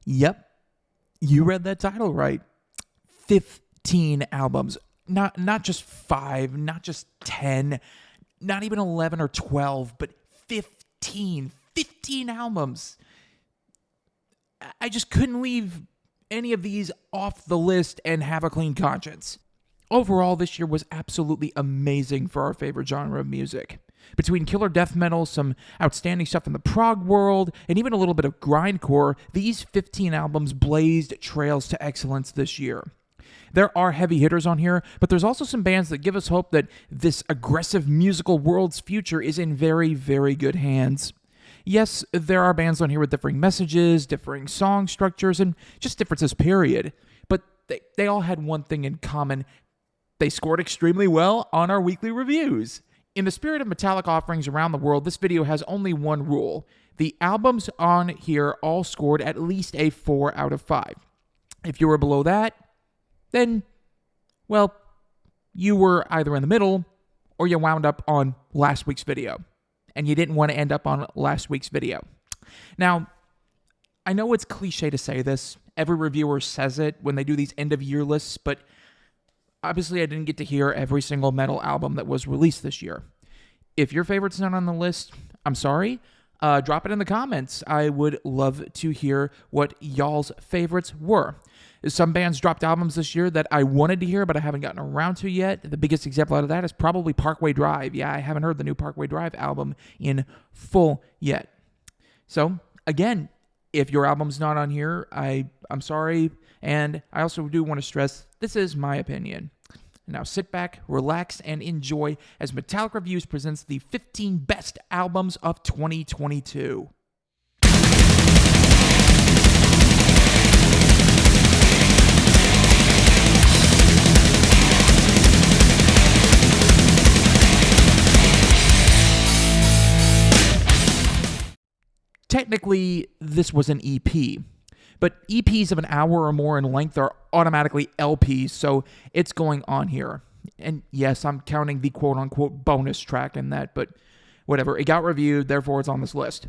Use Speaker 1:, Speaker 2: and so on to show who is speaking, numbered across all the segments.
Speaker 1: Yep, you read that title right. 15 albums. Not just 5, not just 10, not even 11 or 12, but 15. 15 albums. I just couldn't leave any of these off the list and have a clean conscience. Overall, this year was absolutely amazing for our favorite genre of music. Between killer death metal, some outstanding stuff in the prog world, and even a little bit of grindcore, these 15 albums blazed trails to excellence this year. There are heavy hitters on here, but there's also some bands that give us hope that this aggressive musical world's future is in very, very good hands. Yes, there are bands on here with differing messages, differing song structures, and just differences, period. But they all had one thing in common. They scored extremely well on our weekly reviews. In the spirit of metallic offerings around the world, this video has only one rule. The albums on here all scored at least a 4 out of 5. If you were below that, then, well, you were either in the middle or you wound up on last week's video. And you didn't want to end up on last week's video. Now, I know it's cliche to say this. Every reviewer says it when they do these end-of-year lists, but obviously I didn't get to hear every single metal album that was released this year. If your favorite's not on the list, I'm sorry. Drop it in the comments. I would love to hear what y'all's favorites were. Some bands dropped albums this year that I wanted to hear, but I haven't gotten around to yet. The biggest example out of that is probably Parkway Drive. Yeah, I haven't heard the new Parkway Drive album in full yet. So, again, if your album's not on here, I'm sorry. And I also do want to stress, this is my opinion. Now sit back, relax, and enjoy as Metallic Reviews presents the 15 best albums of 2022. Technically, this was an EP, but EPs of an hour or more in length are automatically LPs, so it's going on here. And yes, I'm counting the quote-unquote bonus track in that, but whatever. It got reviewed, therefore it's on this list.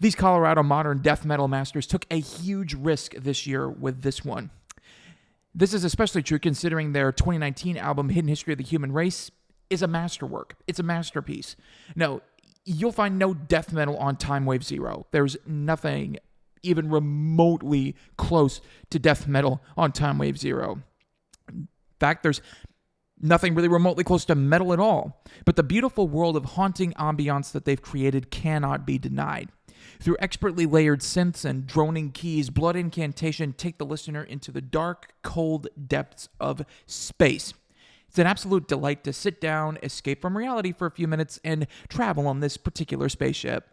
Speaker 1: These Colorado modern death metal masters took a huge risk this year with this one. This is especially true considering their 2019 album, Hidden History of the Human Race, is a masterwork. It's a masterpiece. No, you'll find no death metal on Time Wave Zero. There's nothing even remotely close to death metal on Time Wave Zero. In fact, there's nothing really remotely close to metal at all. But the beautiful world of haunting ambiance that they've created cannot be denied. Through expertly layered synths and droning keys, Blood Incantation take the listener into the dark, cold depths of space. It's an absolute delight to sit down, escape from reality for a few minutes, and travel on this particular spaceship.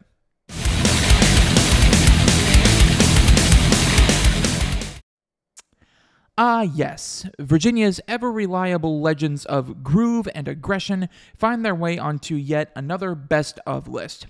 Speaker 1: Yes, Virginia's ever-reliable legends of groove and aggression find their way onto yet another best of list.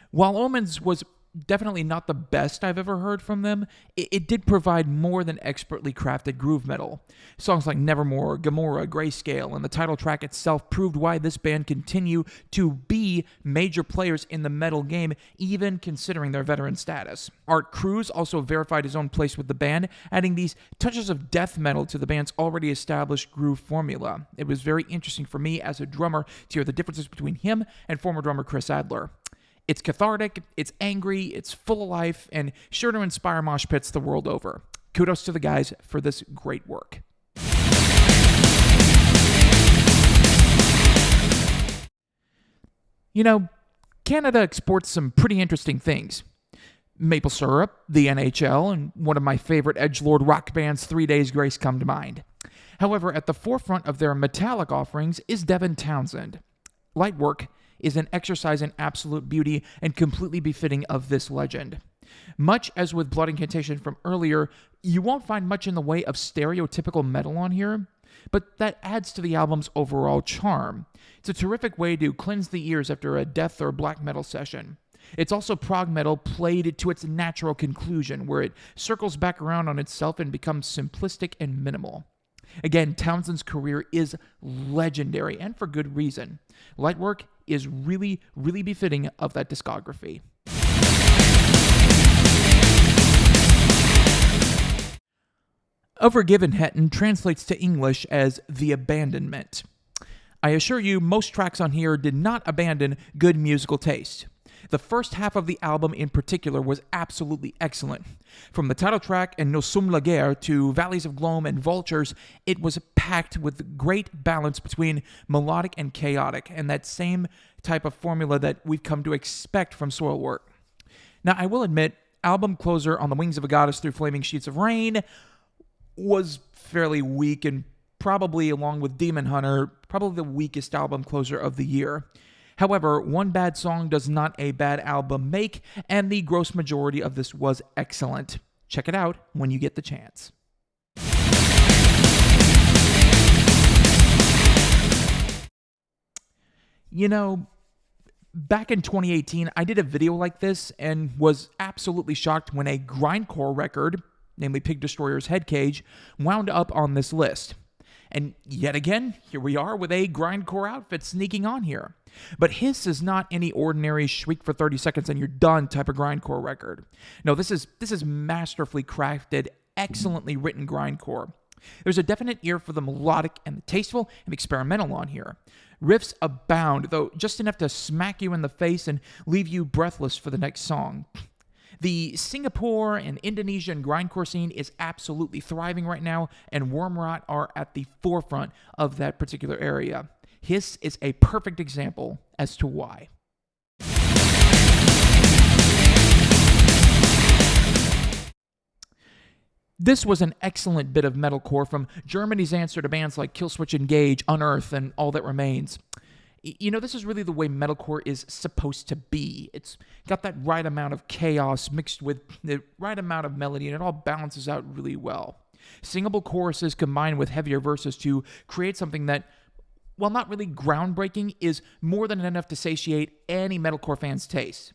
Speaker 1: While Omens was definitely not the best I've ever heard from them, it did provide more than expertly crafted groove metal. Songs like Nevermore, Gomorrah, Grayscale, and the title track itself proved why this band continue to be major players in the metal game, even considering their veteran status. Art Cruz also verified his own place with the band, adding these touches of death metal to the band's already established groove formula. It was very interesting for me as a drummer to hear the differences between him and former drummer Chris Adler. It's cathartic, it's angry, it's full of life, and sure to inspire mosh pits the world over. Kudos to the guys for this great work. You know, Canada exports some pretty interesting things. Maple syrup, the NHL, and one of my favorite edgelord rock bands, 3 Days Grace, come to mind. However, at the forefront of their metallic offerings is Devin Townsend. Lightwork is an exercise in absolute beauty and completely befitting of this legend. Much as with Blood Incantation from earlier, you won't find much in the way of stereotypical metal on here, but that adds to the album's overall charm. It's a terrific way to cleanse the ears after a death or black metal session. It's also prog metal played to its natural conclusion, where it circles back around on itself and becomes simplistic and minimal. Again, Townsend's career is legendary, and for good reason. Lightwork is really, really befitting of that discography. Overgivenheten translates to English as the abandonment. I assure you, most tracks on here did not abandon good musical taste. The first half of the album in particular was absolutely excellent. From the title track and Nous sommes la guerre to Valleys of Gloom and Vultures, it was packed with great balance between melodic and chaotic, and that same type of formula that we've come to expect from Soilwork. Now, I will admit, album closer On the Wings of a Goddess Through Flaming Sheets of Rain was fairly weak and probably, along with Demon Hunter, probably the weakest album closer of the year. However, one bad song does not a bad album make, and the gross majority of this was excellent. Check it out when you get the chance. You know, back in 2018, I did a video like this and was absolutely shocked when a grindcore record, namely Pig Destroyer's Head Cage, wound up on this list. And yet again, here we are with a grindcore outfit sneaking on here. But his is not any ordinary shriek for 30 seconds and you're done type of grindcore record. No, this is masterfully crafted, excellently written grindcore. There's a definite ear for the melodic and the tasteful and experimental on here. Riffs abound, though just enough to smack you in the face and leave you breathless for the next song. The Singapore and Indonesian grindcore scene is absolutely thriving right now, and Wormrot are at the forefront of that particular area. Hiss is a perfect example as to why. This was an excellent bit of metalcore from Germany's answer to bands like Killswitch Engage, Unearth, and All That Remains. You know, this is really the way metalcore is supposed to be. It's got that right amount of chaos mixed with the right amount of melody, and it all balances out really well. Singable choruses combined with heavier verses to create something that, while not really groundbreaking, is more than enough to satiate any metalcore fan's taste.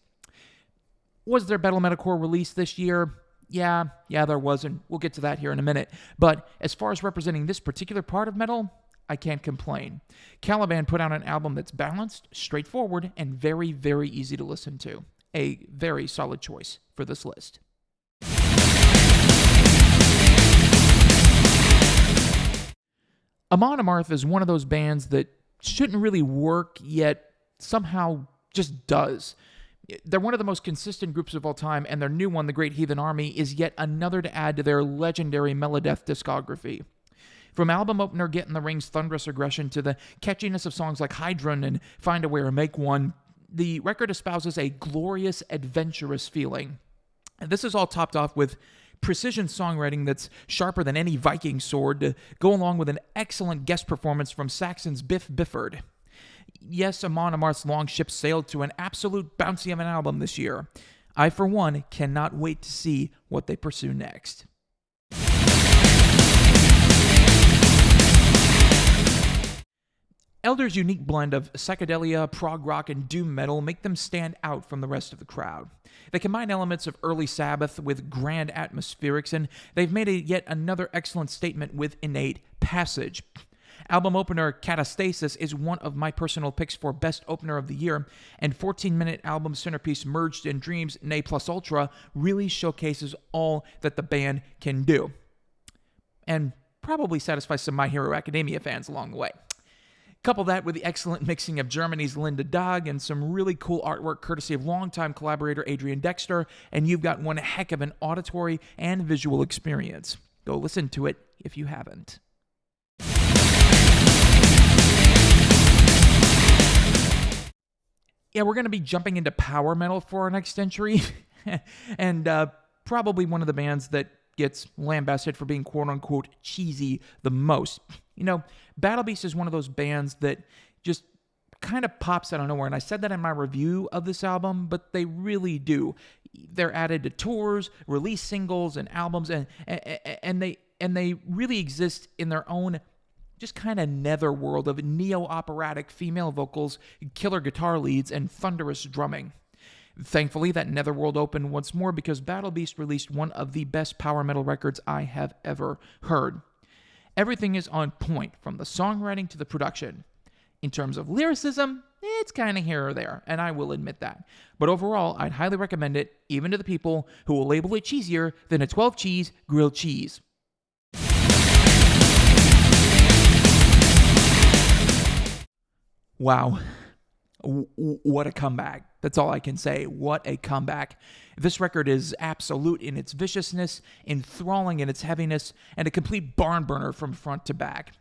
Speaker 1: Was there Battle Metalcore released this year? Yeah, there was, and we'll get to that here in a minute. But as far as representing this particular part of metal, I can't complain. Caliban put out an album that's balanced, straightforward, and very, very easy to listen to. A very solid choice for this list. Amon Amarth is one of those bands that shouldn't really work, yet somehow just does. They're one of the most consistent groups of all time, and their new one, The Great Heathen Army, is yet another to add to their legendary Melodeath discography. From album opener Get in the Ring's thunderous aggression to the catchiness of songs like Hydron and Find a Way or Make One, the record espouses a glorious, adventurous feeling. And this is all topped off with precision songwriting that's sharper than any Viking sword to go along with an excellent guest performance from Saxon's Biff Bifford. Yes, Amon Amarth's long ship sailed to an absolute bouncy of an album this year. I, for one, cannot wait to see what they pursue next. Elder's unique blend of psychedelia, prog rock, and doom metal make them stand out from the rest of the crowd. They combine elements of early Sabbath with grand atmospherics, and they've made yet another excellent statement with innate passage. Album opener Catastasis is one of my personal picks for Best Opener of the Year, and 14-minute album centerpiece Merged in Dreams, Nay Plus Ultra really showcases all that the band can do. And probably satisfies some My Hero Academia fans along the way. Couple that with the excellent mixing of Germany's Linda Dog and some really cool artwork courtesy of longtime collaborator Adrian Dexter, and you've got one heck of an auditory and visual experience. Go listen to it if you haven't. Yeah, we're going to be jumping into power metal for our next entry, and probably one of the bands that gets lambasted for being quote-unquote cheesy the most. You know, Battle Beast is one of those bands that just kind of pops out of nowhere, and I said that in my review of this album, but they really do. They're added to tours, release singles, and albums, and they really exist in their own just kind of netherworld of neo-operatic female vocals, killer guitar leads, and thunderous drumming. Thankfully, that netherworld opened once more because Battle Beast released one of the best power metal records I have ever heard. Everything is on point, from the songwriting to the production. In terms of lyricism, it's kind of here or there, and I will admit that. But overall, I'd highly recommend it, even to the people who will label it cheesier than a 12-cheese grilled cheese. Wow. What a comeback. That's all I can say. What a comeback. This record is absolute in its viciousness, enthralling in its heaviness, and a complete barn burner from front to back.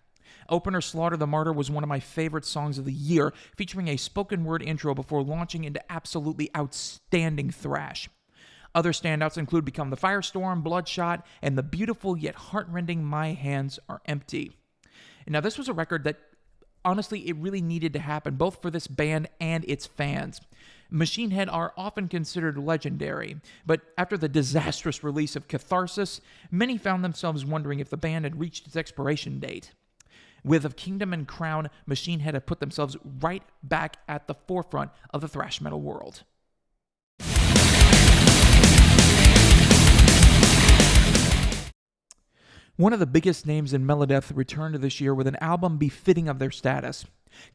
Speaker 1: Opener Slaughter the Martyr was one of my favorite songs of the year, featuring a spoken word intro before launching into absolutely outstanding thrash. Other standouts include Become the Firestorm, Bloodshot, and the beautiful yet heartrending My Hands Are Empty. Now, this was a record that, honestly, it really needed to happen, both for this band and its fans. Machine Head are often considered legendary, but after the disastrous release of Catharsis, many found themselves wondering if the band had reached its expiration date. With Of Kingdom and Crown, Machine Head have put themselves right back at the forefront of the thrash metal world. One of the biggest names in Melodeath returned this year with an album befitting of their status.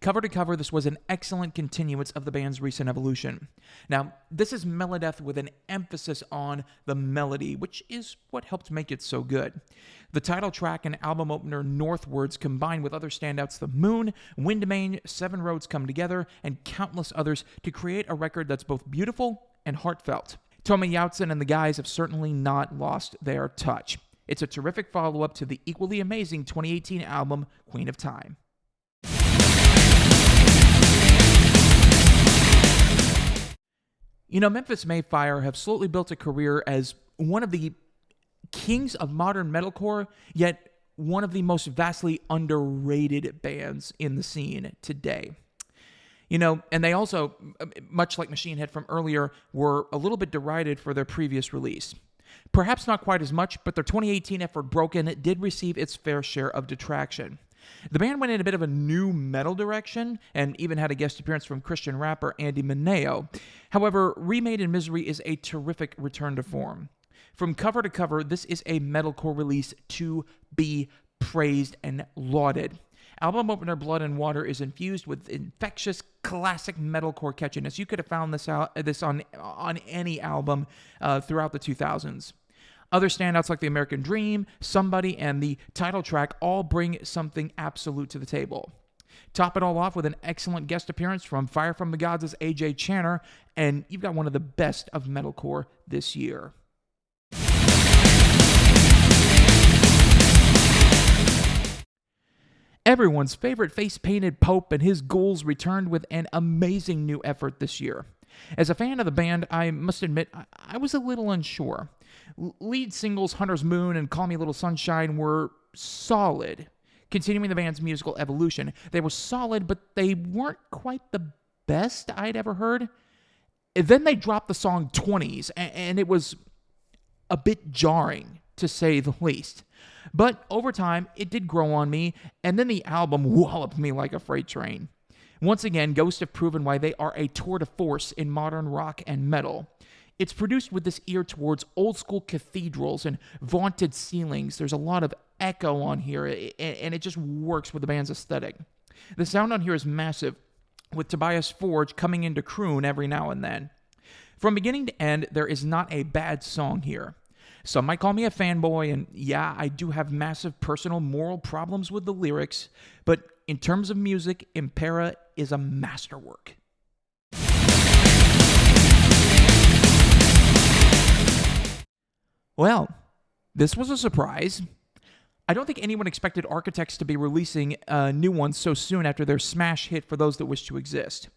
Speaker 1: Cover to cover, this was an excellent continuance of the band's recent evolution. Now, this is Melodeath with an emphasis on the melody, which is what helped make it so good. The title track and album opener Northwards, combined with other standouts The Moon, Windmane, Seven Roads Come Together, and countless others to create a record that's both beautiful and heartfelt. Tommy Yautzen and the guys have certainly not lost their touch. It's a terrific follow-up to the equally amazing 2018 album, Queen of Time. You know, Memphis Mayfire have slowly built a career as one of the kings of modern metalcore, yet one of the most vastly underrated bands in the scene today. You know, and they also, much like Machine Head from earlier, were a little bit derided for their previous release. Perhaps not quite as much, but their 2018 effort, Broken, did receive its fair share of detraction. The band went in a bit of a new metal direction, and even had a guest appearance from Christian rapper Andy Mineo. However, Remade in Misery is a terrific return to form. From cover to cover, this is a metalcore release to be praised and lauded. Album opener Blood and Water is infused with infectious classic metalcore catchiness. You could have found this on any album throughout the 2000s. Other standouts like The American Dream, Somebody, and the title track all bring something absolute to the table. Top it all off with an excellent guest appearance from Fire from the Gods' AJ Channer, and you've got one of the best of metalcore this year. Everyone's favorite face-painted Pope and his ghouls returned with an amazing new effort this year. As a fan of the band, I must admit I was a little unsure. Lead singles Hunter's Moon and Call Me Little Sunshine were solid, continuing the band's musical evolution. They were solid, but they weren't quite the best I'd ever heard. Then they dropped the song 20s, and it was a bit jarring, to say the least. But over time, it did grow on me, and then the album walloped me like a freight train. Once again, Ghost have proven why they are a tour de force in modern rock and metal. It's produced with this ear towards old-school cathedrals and vaunted ceilings. There's a lot of echo on here, and it just works with the band's aesthetic. The sound on here is massive, with Tobias Forge coming into croon every now and then. From beginning to end, there is not a bad song here. Some might call me a fanboy, and yeah, I do have massive personal moral problems with the lyrics, but in terms of music, Impera is a masterwork. Well, this was a surprise. I don't think anyone expected Architects to be releasing a new one so soon after their smash hit For Those That Wish to Exist.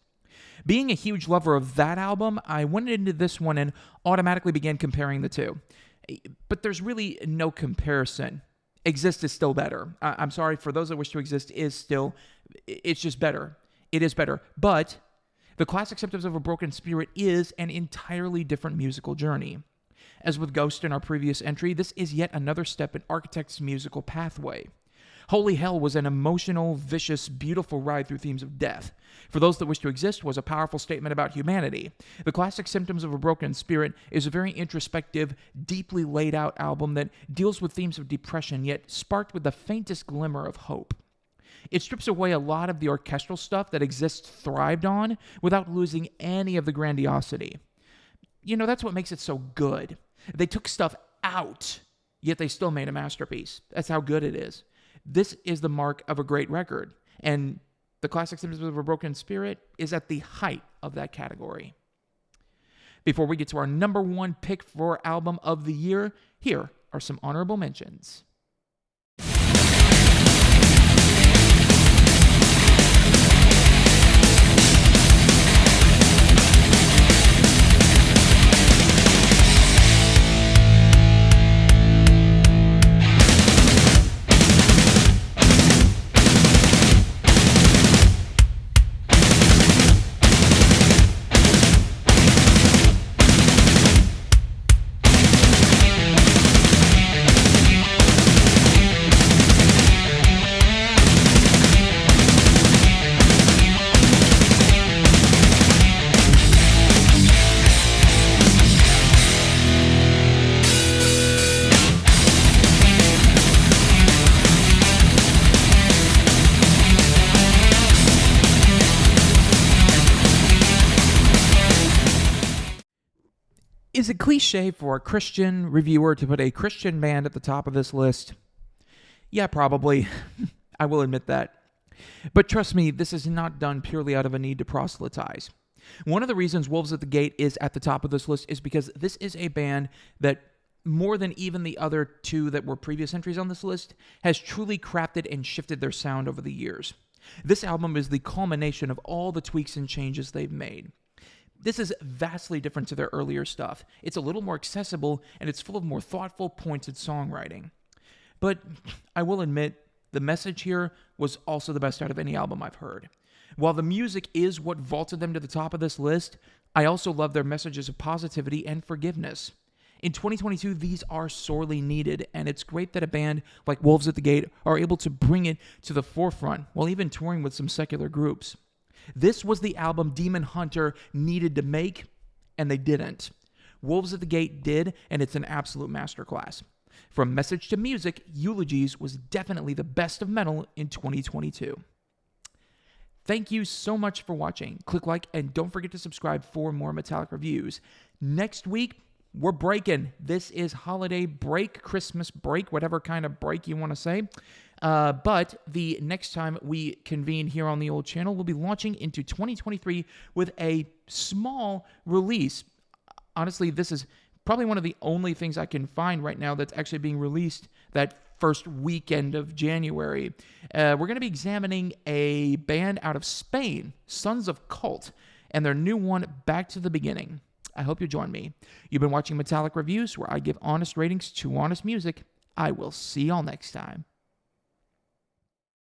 Speaker 1: Being a huge lover of that album, I went into this one and automatically began comparing the two. But there's really no comparison. Exist is still better. I'm sorry, For Those That Wish to Exist it's just better. It is better. But The Classic Symptoms of a Broken Spirit is an entirely different musical journey. As with Ghost in our previous entry, this is yet another step in Architect's musical pathway. Holy Hell was an emotional, vicious, beautiful ride through themes of death. For Those That Wish to Exist was a powerful statement about humanity. The Classic Symptoms of a Broken Spirit is a very introspective, deeply laid out album that deals with themes of depression, yet sparked with the faintest glimmer of hope. It strips away a lot of the orchestral stuff that Exist thrived on without losing any of the grandiosity. You know, that's what makes it so good. They took stuff out, yet they still made a masterpiece. That's how good it is. This is the mark of a great record. And The Classic Symptoms of a Broken Spirit is at the height of that category. Before we get to our number one pick for album of the year, here are some honorable mentions. Is it cliche for a Christian reviewer to put a Christian band at the top of this list? Yeah, probably. I will admit that. But trust me, this is not done purely out of a need to proselytize. One of the reasons Wolves at the Gate is at the top of this list is because this is a band that, more than even the other two that were previous entries on this list, has truly crafted and shifted their sound over the years. This album is the culmination of all the tweaks and changes they've made. This is vastly different to their earlier stuff. It's a little more accessible, and it's full of more thoughtful, pointed songwriting. But I will admit, the message here was also the best out of any album I've heard. While the music is what vaulted them to the top of this list, I also love their messages of positivity and forgiveness. In 2022, these are sorely needed, and it's great that a band like Wolves at the Gate are able to bring it to the forefront while even touring with some secular groups. This was the album Demon Hunter needed to make, and they didn't. Wolves at the Gate did, and it's an absolute masterclass. From message to music, Eulogies was definitely the best of metal in 2022. Thank you so much for watching. Click like and don't forget to subscribe for more Metallic reviews. Next week, we're breaking. This is holiday break, Christmas break, whatever kind of break you want to say. But the next time we convene here on the old channel, we'll be launching into 2023 with a small release. Honestly, this is probably one of the only things I can find right now that's actually being released that first weekend of January. We're going to be examining a band out of Spain, Sons of Cult, and their new one, Back to the Beginning. I hope you join me. You've been watching Metallic Reviews, where I give honest ratings to honest music. I will see y'all next time.